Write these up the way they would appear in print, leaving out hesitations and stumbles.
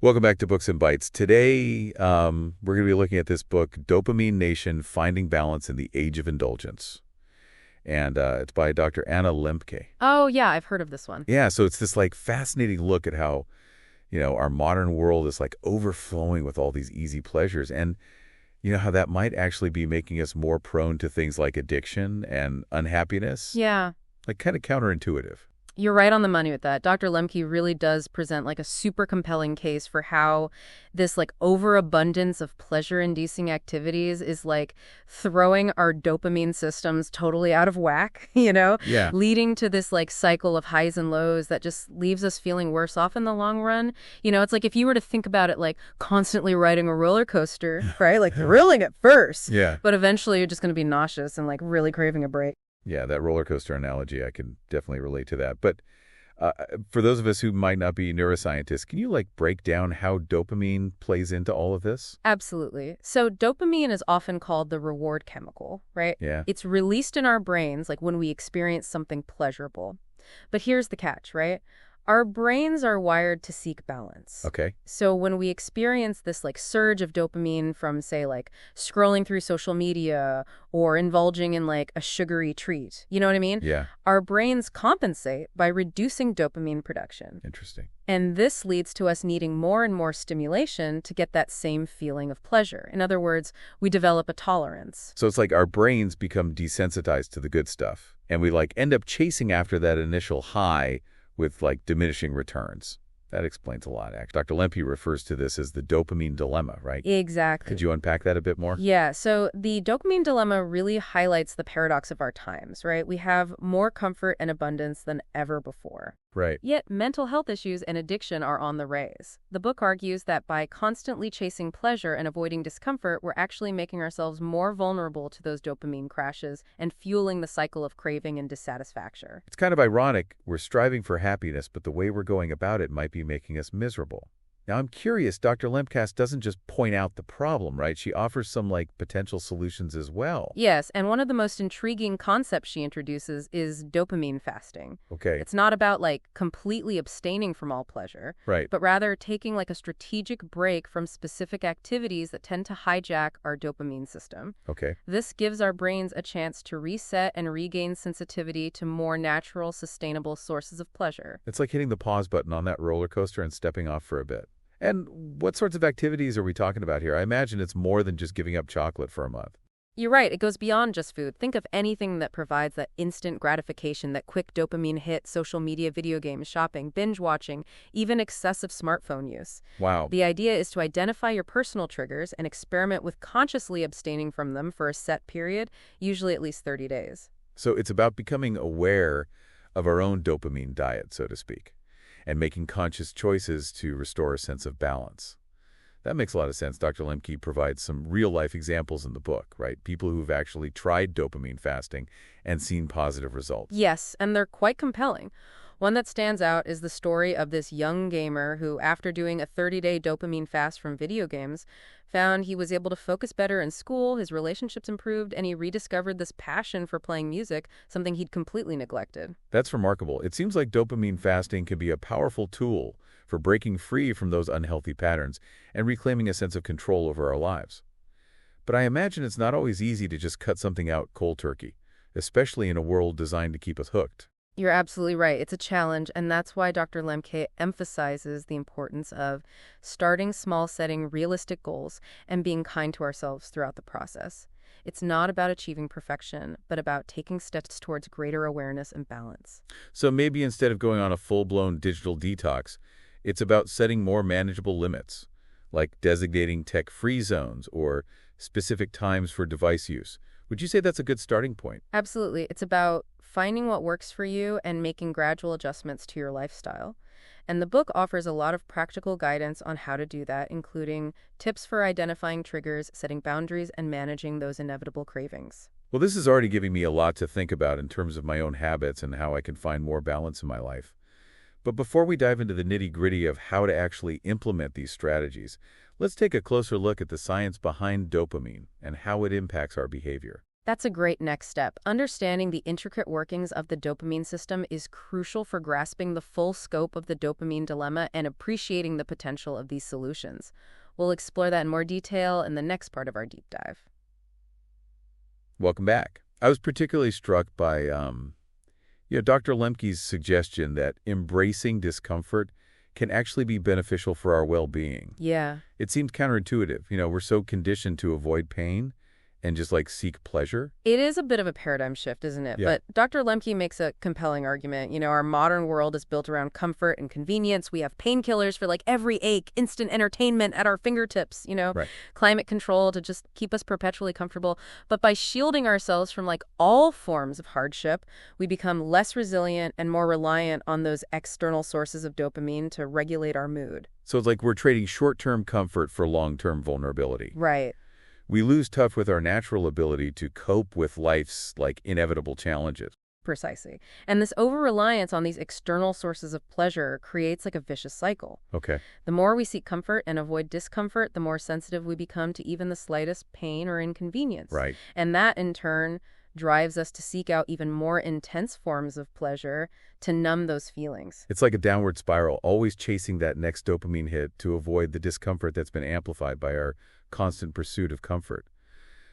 Welcome back to Books and Bites. Today, we're going to be looking at this book, Dopamine Nation, Finding Balance in the Age of Indulgence. And it's by Dr. Anna Lembke. Oh, yeah, I've heard of this one. Yeah, so it's this fascinating look at how, our modern world is overflowing with all these easy pleasures. And, how that might actually be making us more prone to things like addiction and unhappiness. Yeah, Kind of counterintuitive. you're right on the money with that. Dr. Lemke really does present a super compelling case for how this overabundance of pleasure-inducing activities is throwing our dopamine systems totally out of whack, Yeah. leading to this cycle of highs and lows that just leaves us feeling worse off in the long run. It's if you were to think about it constantly riding a roller coaster, right? Thrilling at first, Yeah. but eventually you're just going to be nauseous and really craving a break. Yeah, that roller coaster analogy, I can definitely relate to that. But for those of us who might not be neuroscientists, can you break down how dopamine plays into all of this? Absolutely. So dopamine is often called the reward chemical, right? Yeah. It's released in our brains when we experience something pleasurable. But here's the catch, right? Our brains are wired to seek balance. Okay. So when we experience this surge of dopamine from, say, scrolling through social media or indulging in a sugary treat, you know what I mean? Yeah. Our brains compensate by reducing dopamine production. Interesting. And this leads to us needing more and more stimulation to get that same feeling of pleasure. In other words, we develop a tolerance. So it's our brains become desensitized to the good stuff, and we end up chasing after that initial high with diminishing returns. That explains a lot, actually. Dr. Lembke refers to this as the dopamine dilemma, right? Exactly. Could you unpack that a bit more? Yeah, so the dopamine dilemma really highlights the paradox of our times, right? We have more comfort and abundance than ever before. Right. Yet mental health issues and addiction are on the rise. The book argues that by constantly chasing pleasure and avoiding discomfort, we're actually making ourselves more vulnerable to those dopamine crashes and fueling the cycle of craving and dissatisfaction. It's kind of ironic. We're striving for happiness, but the way we're going about it might be making us miserable. Now, I'm curious, Dr. Lemke doesn't just point out the problem, right? She offers some, potential solutions as well. Yes, and one of the most intriguing concepts she introduces is dopamine fasting. Okay. It's not about, completely abstaining from all pleasure, Right. but rather taking, a strategic break from specific activities that tend to hijack our dopamine system. Okay. This gives our brains a chance to reset and regain sensitivity to more natural, sustainable sources of pleasure. It's like hitting the pause button on that roller coaster and stepping off for a bit. And what sorts of activities are we talking about here? I imagine it's more than just giving up chocolate for a month. You're right, it goes beyond just food. Think of anything that provides that instant gratification, that quick dopamine hit: social media, video games, shopping, binge watching, even excessive smartphone use. Wow. The idea is to identify your personal triggers and experiment with consciously abstaining from them for a set period, usually at least 30 days. So it's about becoming aware of our own dopamine diet, so to speak, and making conscious choices to restore a sense of balance. That makes a lot of sense. Dr. Lembke provides some real-life examples in the book, right? People who've actually tried dopamine fasting and seen positive results. Yes, and they're quite compelling. One that stands out is the story of this young gamer who, after doing a 30-day dopamine fast from video games, found he was able to focus better in school, his relationships improved, and he rediscovered this passion for playing music, something he'd completely neglected. That's remarkable. It seems like dopamine fasting can be a powerful tool for breaking free from those unhealthy patterns and reclaiming a sense of control over our lives. But I imagine it's not always easy to just cut something out cold turkey, especially in a world designed to keep us hooked. You're absolutely right. It's a challenge, and that's why Dr. Lemke emphasizes the importance of starting small, setting realistic goals, and being kind to ourselves throughout the process. It's not about achieving perfection, but about taking steps towards greater awareness and balance. So maybe instead of going on a full-blown digital detox, it's about setting more manageable limits, like designating tech-free zones or specific times for device use. Would you say that's a good starting point? Absolutely. It's about finding what works for you and making gradual adjustments to your lifestyle. And the book offers a lot of practical guidance on how to do that, including tips for identifying triggers, setting boundaries, and managing those inevitable cravings. Well, this is already giving me a lot to think about in terms of my own habits and how I can find more balance in my life. But before we dive into the nitty-gritty of how to actually implement these strategies, let's take a closer look at the science behind dopamine and how it impacts our behavior. That's a great next step. Understanding the intricate workings of the dopamine system is crucial for grasping the full scope of the dopamine dilemma and appreciating the potential of these solutions. We'll explore that in more detail in the next part of our deep dive. Welcome back. I was particularly struck by Dr. Lemke's suggestion that embracing discomfort can actually be beneficial for our well-being. Yeah. It seems counterintuitive. We're so conditioned to avoid pain and just seek pleasure. It is a bit of a paradigm shift, isn't it? Yeah. But Dr. Lemke makes a compelling argument. Our modern world is built around comfort and convenience. We have painkillers for every ache, instant entertainment at our fingertips, Right. climate control to just keep us perpetually comfortable. But by shielding ourselves from all forms of hardship, we become less resilient and more reliant on those external sources of dopamine to regulate our mood. So it's like we're trading short-term comfort for long-term vulnerability. Right. We lose touch with our natural ability to cope with life's inevitable challenges. Precisely. And this over-reliance on these external sources of pleasure creates a vicious cycle. Okay. The more we seek comfort and avoid discomfort, the more sensitive we become to even the slightest pain or inconvenience. Right. And that, in turn, drives us to seek out even more intense forms of pleasure to numb those feelings. It's like a downward spiral, always chasing that next dopamine hit to avoid the discomfort that's been amplified by our constant pursuit of comfort.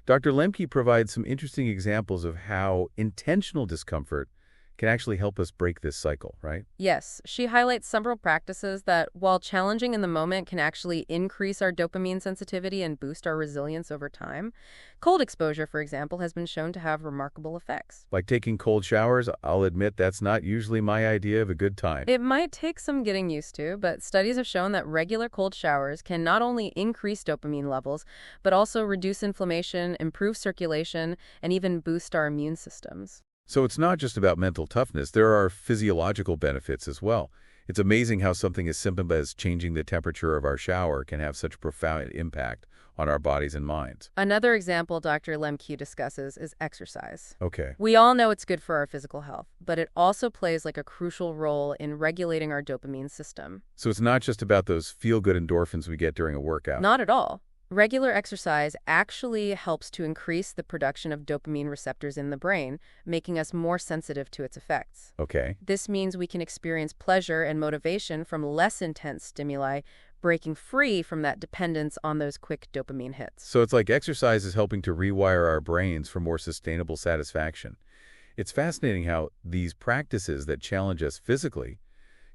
Dr. Lemke provides some interesting examples of how intentional discomfort can actually help us break this cycle, right? Yes, she highlights several practices that, while challenging in the moment, can actually increase our dopamine sensitivity and boost our resilience over time. Cold exposure, for example, has been shown to have remarkable effects. Like taking cold showers, I'll admit that's not usually my idea of a good time. It might take some getting used to, but studies have shown that regular cold showers can not only increase dopamine levels, but also reduce inflammation, improve circulation, and even boost our immune systems. So it's not just about mental toughness. There are physiological benefits as well. It's amazing how something as simple as changing the temperature of our shower can have such profound impact on our bodies and minds. Another example Dr. Lembke discusses is exercise. Okay. We all know it's good for our physical health, but it also plays a crucial role in regulating our dopamine system. So it's not just about those feel-good endorphins we get during a workout. Not at all. Regular exercise actually helps to increase the production of dopamine receptors in the brain, making us more sensitive to its effects. Okay. This means we can experience pleasure and motivation from less intense stimuli, breaking free from that dependence on those quick dopamine hits. So it's like exercise is helping to rewire our brains for more sustainable satisfaction. It's fascinating how these practices that challenge us physically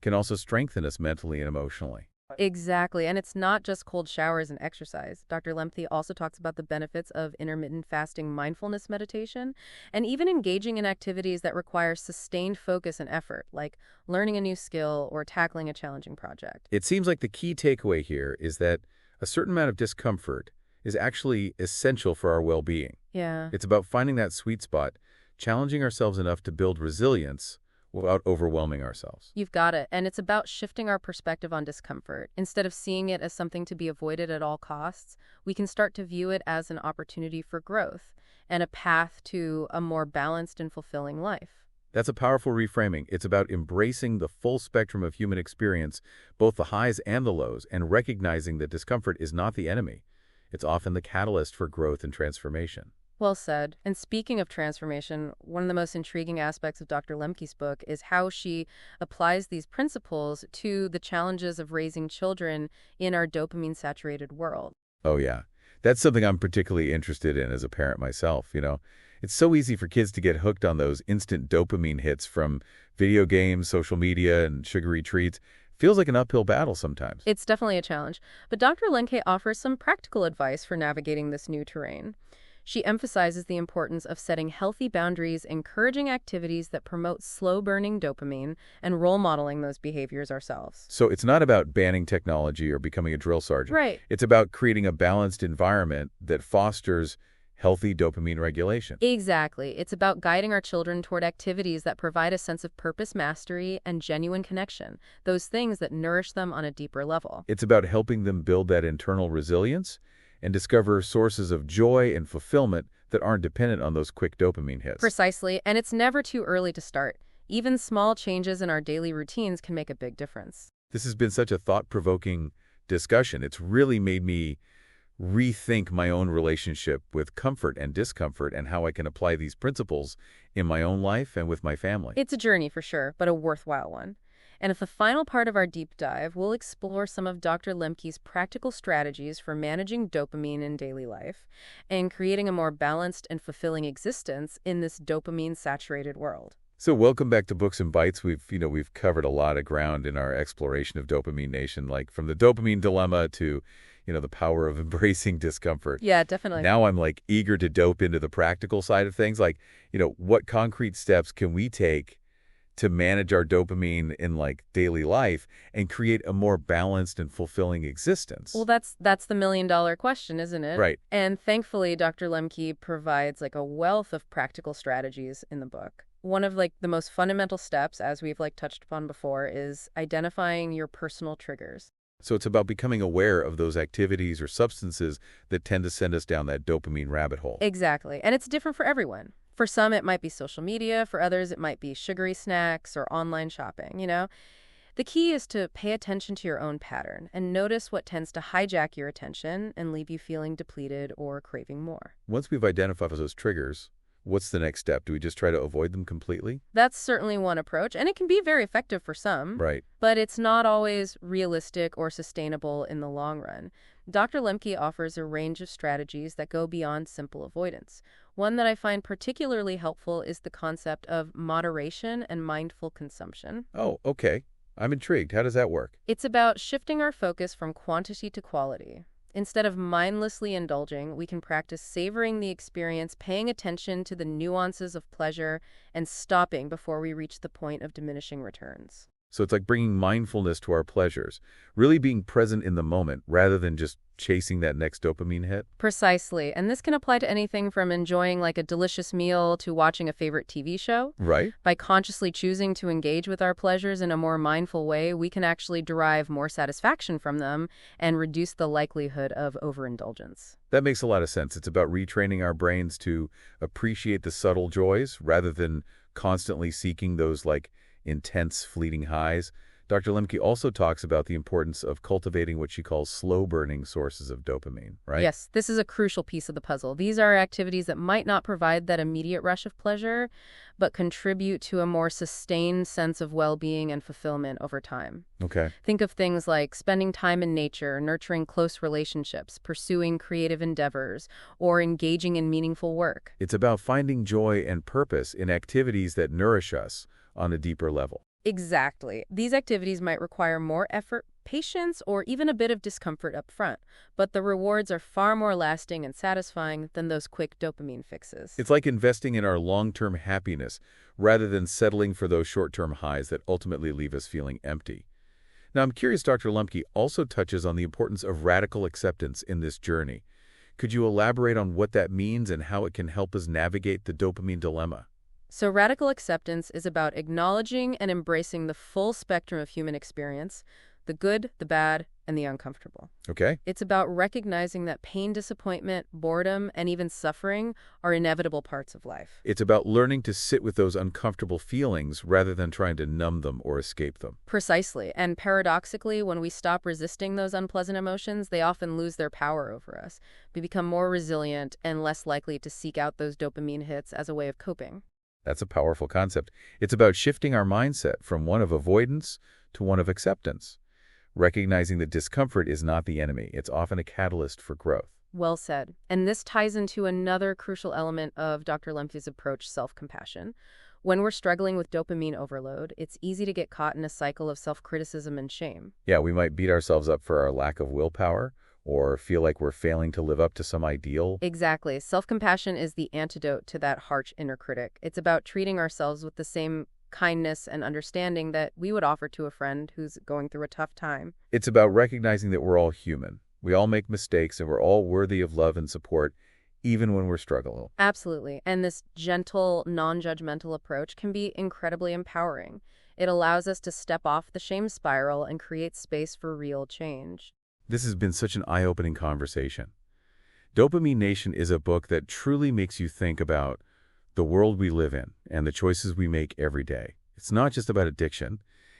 can also strengthen us mentally and emotionally. Exactly. And it's not just cold showers and exercise. Dr. Lemke also talks about the benefits of intermittent fasting, mindfulness meditation, and even engaging in activities that require sustained focus and effort, like learning a new skill or tackling a challenging project. It seems like the key takeaway here is that a certain amount of discomfort is actually essential for our well-being. Yeah. It's about finding that sweet spot, challenging ourselves enough to build resilience without overwhelming ourselves. You've got it. And it's about shifting our perspective on discomfort. Instead of seeing it as something to be avoided at all costs, we can start to view it as an opportunity for growth and a path to a more balanced and fulfilling life. That's a powerful reframing. It's about embracing the full spectrum of human experience, both the highs and the lows, and recognizing that discomfort is not the enemy. It's often the catalyst for growth and transformation. Well said. And speaking of transformation, one of the most intriguing aspects of Dr. Lemke's book is how she applies these principles to the challenges of raising children in our dopamine-saturated world. Oh, yeah. That's something I'm particularly interested in as a parent myself, It's so easy for kids to get hooked on those instant dopamine hits from video games, social media, and sugary treats. Feels like an uphill battle sometimes. It's definitely a challenge. But Dr. Lemke offers some practical advice for navigating this new terrain. She emphasizes the importance of setting healthy boundaries, encouraging activities that promote slow-burning dopamine, and role modeling those behaviors ourselves. So it's not about banning technology or becoming a drill sergeant. Right. It's about creating a balanced environment that fosters healthy dopamine regulation. Exactly. It's about guiding our children toward activities that provide a sense of purpose, mastery, and genuine connection, those things that nourish them on a deeper level. It's about helping them build that internal resilience and discover sources of joy and fulfillment that aren't dependent on those quick dopamine hits. Precisely, and it's never too early to start. Even small changes in our daily routines can make a big difference. This has been such a thought-provoking discussion. It's really made me rethink my own relationship with comfort and discomfort and how I can apply these principles in my own life and with my family. It's a journey for sure, but a worthwhile one. And if the final part of our deep dive, we'll explore some of Dr. Lemke's practical strategies for managing dopamine in daily life and creating a more balanced and fulfilling existence in this dopamine-saturated world. So welcome back to Books and Bites. We've covered a lot of ground in our exploration of Dopamine Nation, like from the dopamine dilemma to, the power of embracing discomfort. Yeah, definitely. Now I'm eager to dope into the practical side of things. What concrete steps can we take to manage our dopamine in daily life and create a more balanced and fulfilling existence? Well, that's the million-dollar question, isn't it? Right. And thankfully, Dr. Lemke provides a wealth of practical strategies in the book. One of the most fundamental steps, as we've touched upon before, is identifying your personal triggers. So it's about becoming aware of those activities or substances that tend to send us down that dopamine rabbit hole. Exactly. And it's different for everyone. For some, it might be social media. For others, it might be sugary snacks or online shopping, The key is to pay attention to your own pattern and notice what tends to hijack your attention and leave you feeling depleted or craving more. Once we've identified those triggers, what's the next step? Do we just try to avoid them completely? That's certainly one approach, and it can be very effective for some. Right. But it's not always realistic or sustainable in the long run. Dr. Lemke offers a range of strategies that go beyond simple avoidance. One that I find particularly helpful is the concept of moderation and mindful consumption. Oh, okay. I'm intrigued. How does that work? It's about shifting our focus from quantity to quality. Instead of mindlessly indulging, we can practice savoring the experience, paying attention to the nuances of pleasure, and stopping before we reach the point of diminishing returns. So it's like bringing mindfulness to our pleasures, really being present in the moment rather than just chasing that next dopamine hit. Precisely. And this can apply to anything from enjoying a delicious meal to watching a favorite TV show. Right. By consciously choosing to engage with our pleasures in a more mindful way, we can actually derive more satisfaction from them and reduce the likelihood of overindulgence. That makes a lot of sense. It's about retraining our brains to appreciate the subtle joys rather than constantly seeking those intense, fleeting highs. Dr. Lembke also talks about the importance of cultivating what she calls slow-burning sources of dopamine, right? Yes, this is a crucial piece of the puzzle. These are activities that might not provide that immediate rush of pleasure, but contribute to a more sustained sense of well-being and fulfillment over time. Okay. Think of things like spending time in nature, nurturing close relationships, pursuing creative endeavors, or engaging in meaningful work. It's about finding joy and purpose in activities that nourish us on a deeper level. Exactly. These activities might require more effort, patience, or even a bit of discomfort up front, but the rewards are far more lasting and satisfying than those quick dopamine fixes. It's like investing in our long-term happiness rather than settling for those short-term highs that ultimately leave us feeling empty. Now, I'm curious, Dr. Lembke also touches on the importance of radical acceptance in this journey. Could you elaborate on what that means and how it can help us navigate the dopamine dilemma? So radical acceptance is about acknowledging and embracing the full spectrum of human experience, the good, the bad, and the uncomfortable. Okay. It's about recognizing that pain, disappointment, boredom, and even suffering are inevitable parts of life. It's about learning to sit with those uncomfortable feelings rather than trying to numb them or escape them. Precisely. And paradoxically, when we stop resisting those unpleasant emotions, they often lose their power over us. We become more resilient and less likely to seek out those dopamine hits as a way of coping. That's a powerful concept. It's about shifting our mindset from one of avoidance to one of acceptance, recognizing that discomfort is not the enemy. It's often a catalyst for growth. Well said. And this ties into another crucial element of Dr. Lemke's approach, self-compassion. When we're struggling with dopamine overload, it's easy to get caught in a cycle of self-criticism and shame. Yeah, we might beat ourselves up for our lack of willpower or feel like we're failing to live up to some ideal. Exactly. Self-compassion is the antidote to that harsh inner critic. It's about treating ourselves with the same kindness and understanding that we would offer to a friend who's going through a tough time. It's about recognizing that we're all human. We all make mistakes and we're all worthy of love and support, even when we're struggling. Absolutely. And this gentle, non-judgmental approach can be incredibly empowering. It allows us to step off the shame spiral and create space for real change. This has been such an eye-opening conversation. Dopamine Nation is a book that truly makes you think about the world we live in and the choices we make every day. It's not just about addiction.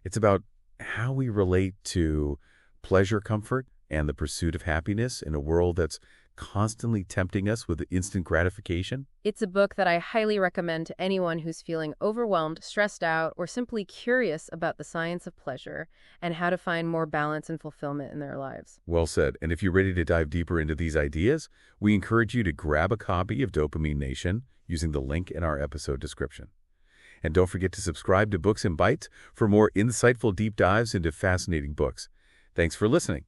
It's about how we relate to pleasure, comfort, and the pursuit of happiness in a world that's constantly tempting us with instant gratification? It's a book that I highly recommend to anyone who's feeling overwhelmed, stressed out, or simply curious about the science of pleasure and how to find more balance and fulfillment in their lives. Well said. And if you're ready to dive deeper into these ideas, we encourage you to grab a copy of Dopamine Nation using the link in our episode description. And don't forget to subscribe to Books in Bites for more insightful deep dives into fascinating books. Thanks for listening.